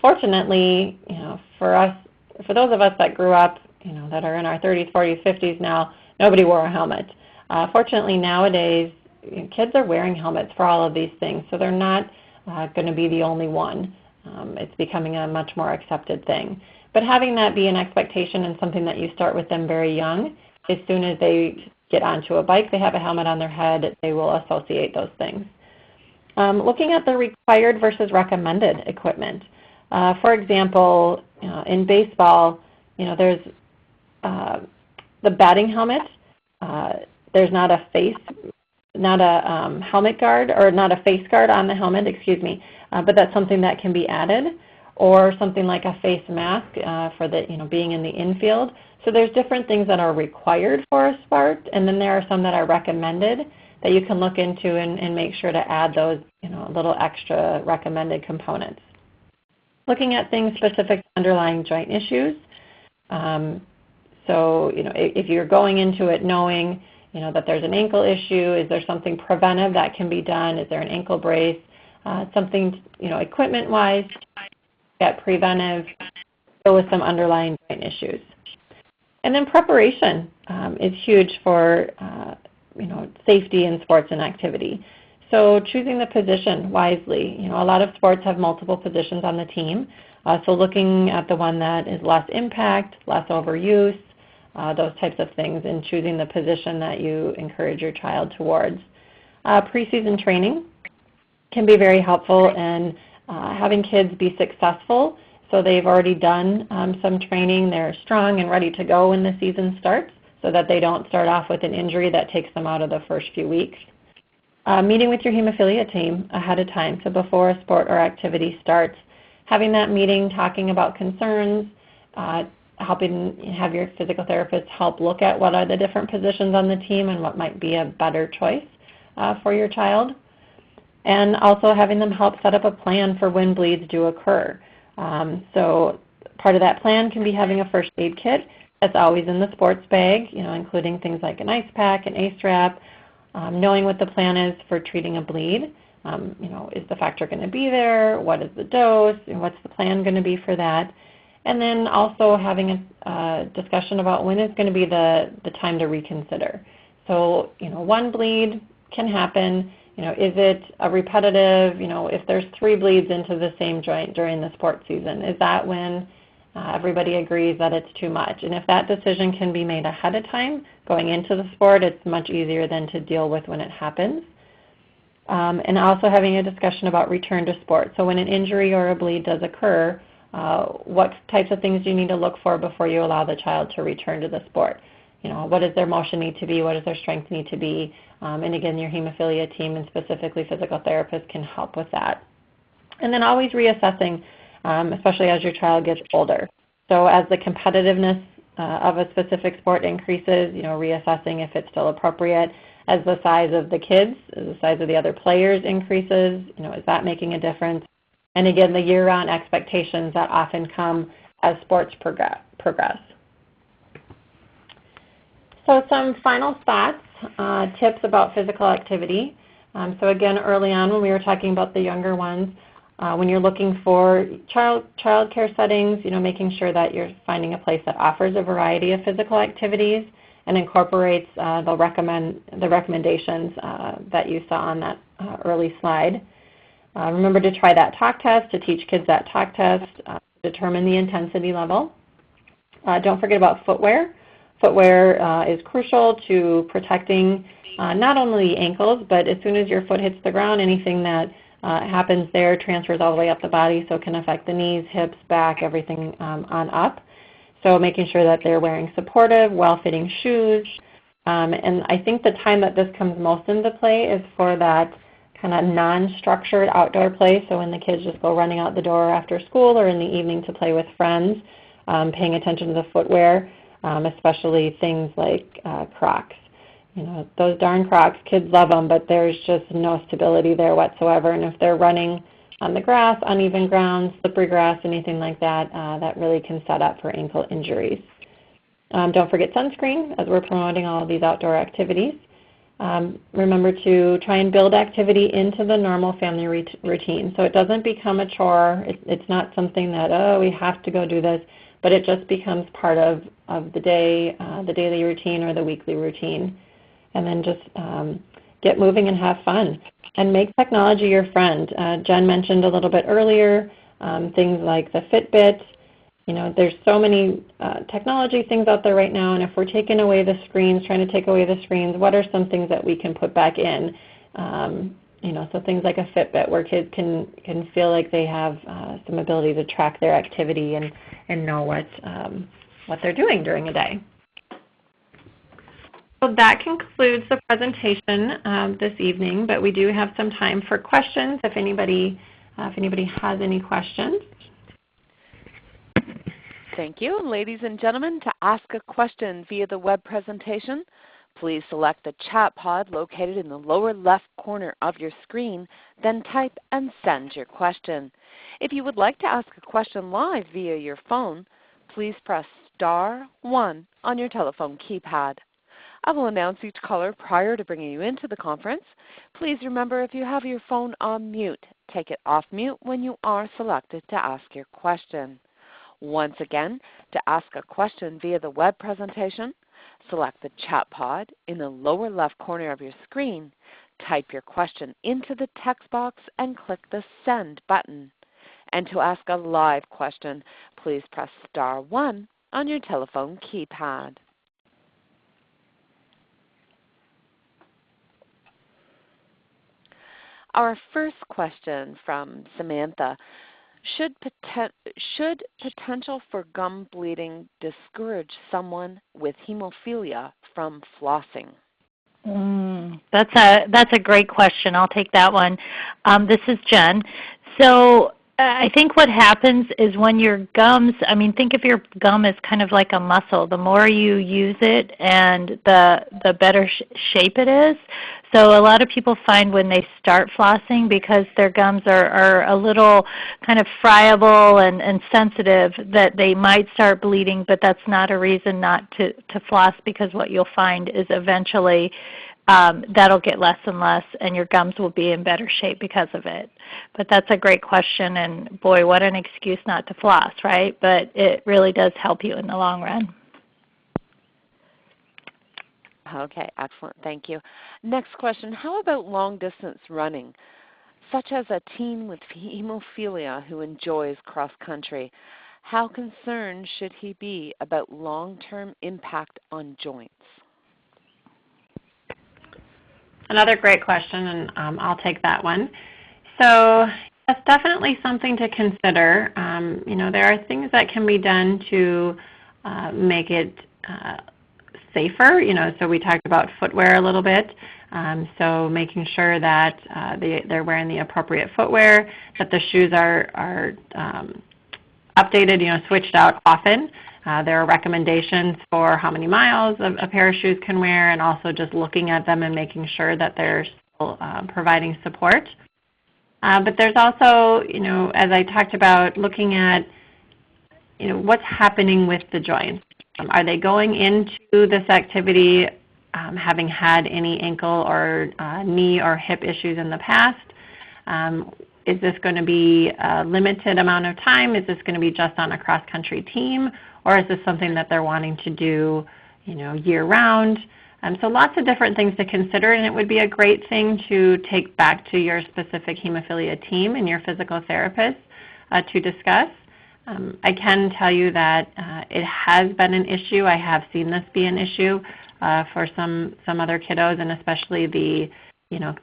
Fortunately, for those of us that grew up, that are in our 30s, 40s, 50s now, nobody wore a helmet. Fortunately, nowadays, kids are wearing helmets for all of these things, so they're not going to be the only one. It's becoming a much more accepted thing. But having that be an expectation and something that you start with them very young, as soon as they get onto a bike, they have a helmet on their head, they will associate those things. Looking at the required versus recommended equipment. For example, in baseball, there's the batting helmet. There's not a helmet guard, or not a face guard on the helmet, excuse me, but that's something that can be added, or something like a face mask for the, being in the infield. So there's different things that are required for a sport, and then there are some that are recommended that you can look into and make sure to add those, little extra recommended components. Looking at things specific to underlying joint issues. So, if you're going into it knowing, that there's an ankle issue, is there something preventive that can be done? Is there an ankle brace? Something, equipment-wise, get preventive, go with some underlying joint issues. And then preparation is huge for, safety in sports and activity. So choosing the position wisely. A lot of sports have multiple positions on the team. So looking at the one that is less impact, less overuse, those types of things, and choosing the position that you encourage your child towards. Preseason training can be very helpful in having kids be successful. So they've already done some training. They're strong and ready to go when the season starts, so that they don't start off with an injury that takes them out of the first few weeks. Meeting with your hemophilia team ahead of time, so before a sport or activity starts. Having that meeting, talking about concerns, helping have your physical therapist help look at what are the different positions on the team and what might be a better choice for your child. And also having them help set up a plan for when bleeds do occur. So part of that plan can be having a first aid kit that's always in the sports bag, including things like an ice pack, an ACE-strap, knowing what the plan is for treating a bleed. Is the factor going to be there? What is the dose? And what's the plan going to be for that? And then also having a discussion about when is going to be the time to reconsider. So, one bleed can happen. Is it a repetitive, if there's 3 bleeds into the same joint during the sports season, is that when everybody agrees that it's too much? And if that decision can be made ahead of time, going into the sport, it's much easier than to deal with when it happens. And also having a discussion about return to sport. So when an injury or a bleed does occur, what types of things do you need to look for before you allow the child to return to the sport? What does their motion need to be? What does their strength need to be? And again, your hemophilia team and specifically physical therapists can help with that. And then always reassessing, especially as your child gets older. So as the competitiveness of a specific sport increases, reassessing if it's still appropriate. As the size of the kids, as the size of the other players increases, is that making a difference? And again, the year-round expectations that often come as sports progress. So some final thoughts, tips about physical activity. So again, early on when we were talking about the younger ones, when you're looking for child care settings, making sure that you're finding a place that offers a variety of physical activities and incorporates the recommendations that you saw on that early slide. Remember to try that talk test, to teach kids that talk test, determine the intensity level. Don't forget about footwear. Footwear is crucial to protecting not only the ankles, but as soon as your foot hits the ground, anything that happens there transfers all the way up the body, so it can affect the knees, hips, back, everything on up. So making sure that they're wearing supportive, well-fitting shoes. And I think the time that this comes most into play is for that kind of non-structured outdoor play. So when the kids just go running out the door after school or in the evening to play with friends, paying attention to the footwear, especially things like Crocs. Those darn Crocs, kids love them, but there's just no stability there whatsoever. And if they're running on the grass, uneven ground, slippery grass, anything like that, that really can set up for ankle injuries. Don't forget sunscreen as we're promoting all of these outdoor activities. Remember to try and build activity into the normal family routine, so it doesn't become a chore. It's not something that, oh, we have to go do this, but it just becomes part of the day, the daily routine or the weekly routine. And then just get moving and have fun. And make technology your friend. Jen mentioned a little bit earlier things like the Fitbit. There's so many technology things out there right now, and if we're taking away the screens, trying to take away the screens, what are some things that we can put back in? So things like a Fitbit where kids can feel like they have some ability to track their activity and know what they're doing during a day. So that concludes the presentation this evening, but we do have some time for questions if anybody has any questions. Thank you. Ladies and gentlemen, to ask a question via the web presentation, please select the chat pod located in the lower left corner of your screen, then type and send your question. If you would like to ask a question live via your phone, please press *1 on your telephone keypad. I will announce each caller prior to bringing you into the conference. Please remember, if you have your phone on mute, take it off mute when you are selected to ask your question. Once again, to ask a question via the web presentation, select the chat pod in the lower left corner of your screen, type your question into the text box, and click the Send button. And to ask a live question, please press *1 on your telephone keypad. Our first question from Samantha. Should potential for gum bleeding discourage someone with hemophilia from flossing? That's a great question. I'll take that one. This is Jen. So I think what happens is when your gums, think of your gum as kind of like a muscle. The more you use it and the better shape it is. So a lot of people find when they start flossing, because their gums are a little kind of friable and sensitive, that they might start bleeding, but that's not a reason not to floss, because what you'll find is eventually that'll get less and less, and your gums will be in better shape because of it. But that's a great question, and boy, what an excuse not to floss, right? But it really does help you in the long run. Okay, excellent. Thank you. Next question, how about long-distance running, such as a teen with hemophilia who enjoys cross-country? How concerned should he be about long-term impact on joints? Another great question, and I'll take that one. So that's definitely something to consider. There are things that can be done to make it safer. So we talked about footwear a little bit. So making sure that they're wearing the appropriate footwear, that the shoes are updated, switched out often. There are recommendations for how many miles a pair of shoes can wear, and also just looking at them and making sure that they're still providing support. But there's also, as I talked about, looking at, what's happening with the joints. Are they going into this activity having had any ankle or knee or hip issues in the past? Is this going to be a limited amount of time? Is this going to be just on a cross-country team? Or is this something that they're wanting to do, year-round? So lots of different things to consider, and it would be a great thing to take back to your specific hemophilia team and your physical therapist to discuss. I can tell you that it has been an issue. I have seen this be an issue for some other kiddos, and especially the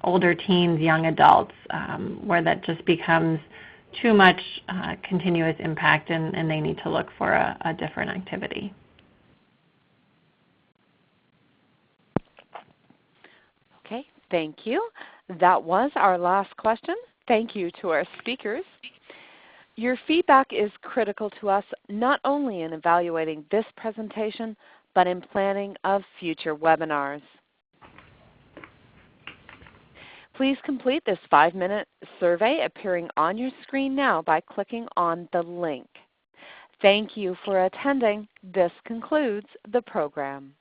older teens, young adults, where that just becomes too much continuous impact, and they need to look for a different activity. Okay, thank you. That was our last question. Thank you to our speakers. Your feedback is critical to us, not only in evaluating this presentation, but in planning of future webinars. Please complete this 5-minute survey appearing on your screen now by clicking on the link. Thank you for attending. This concludes the program.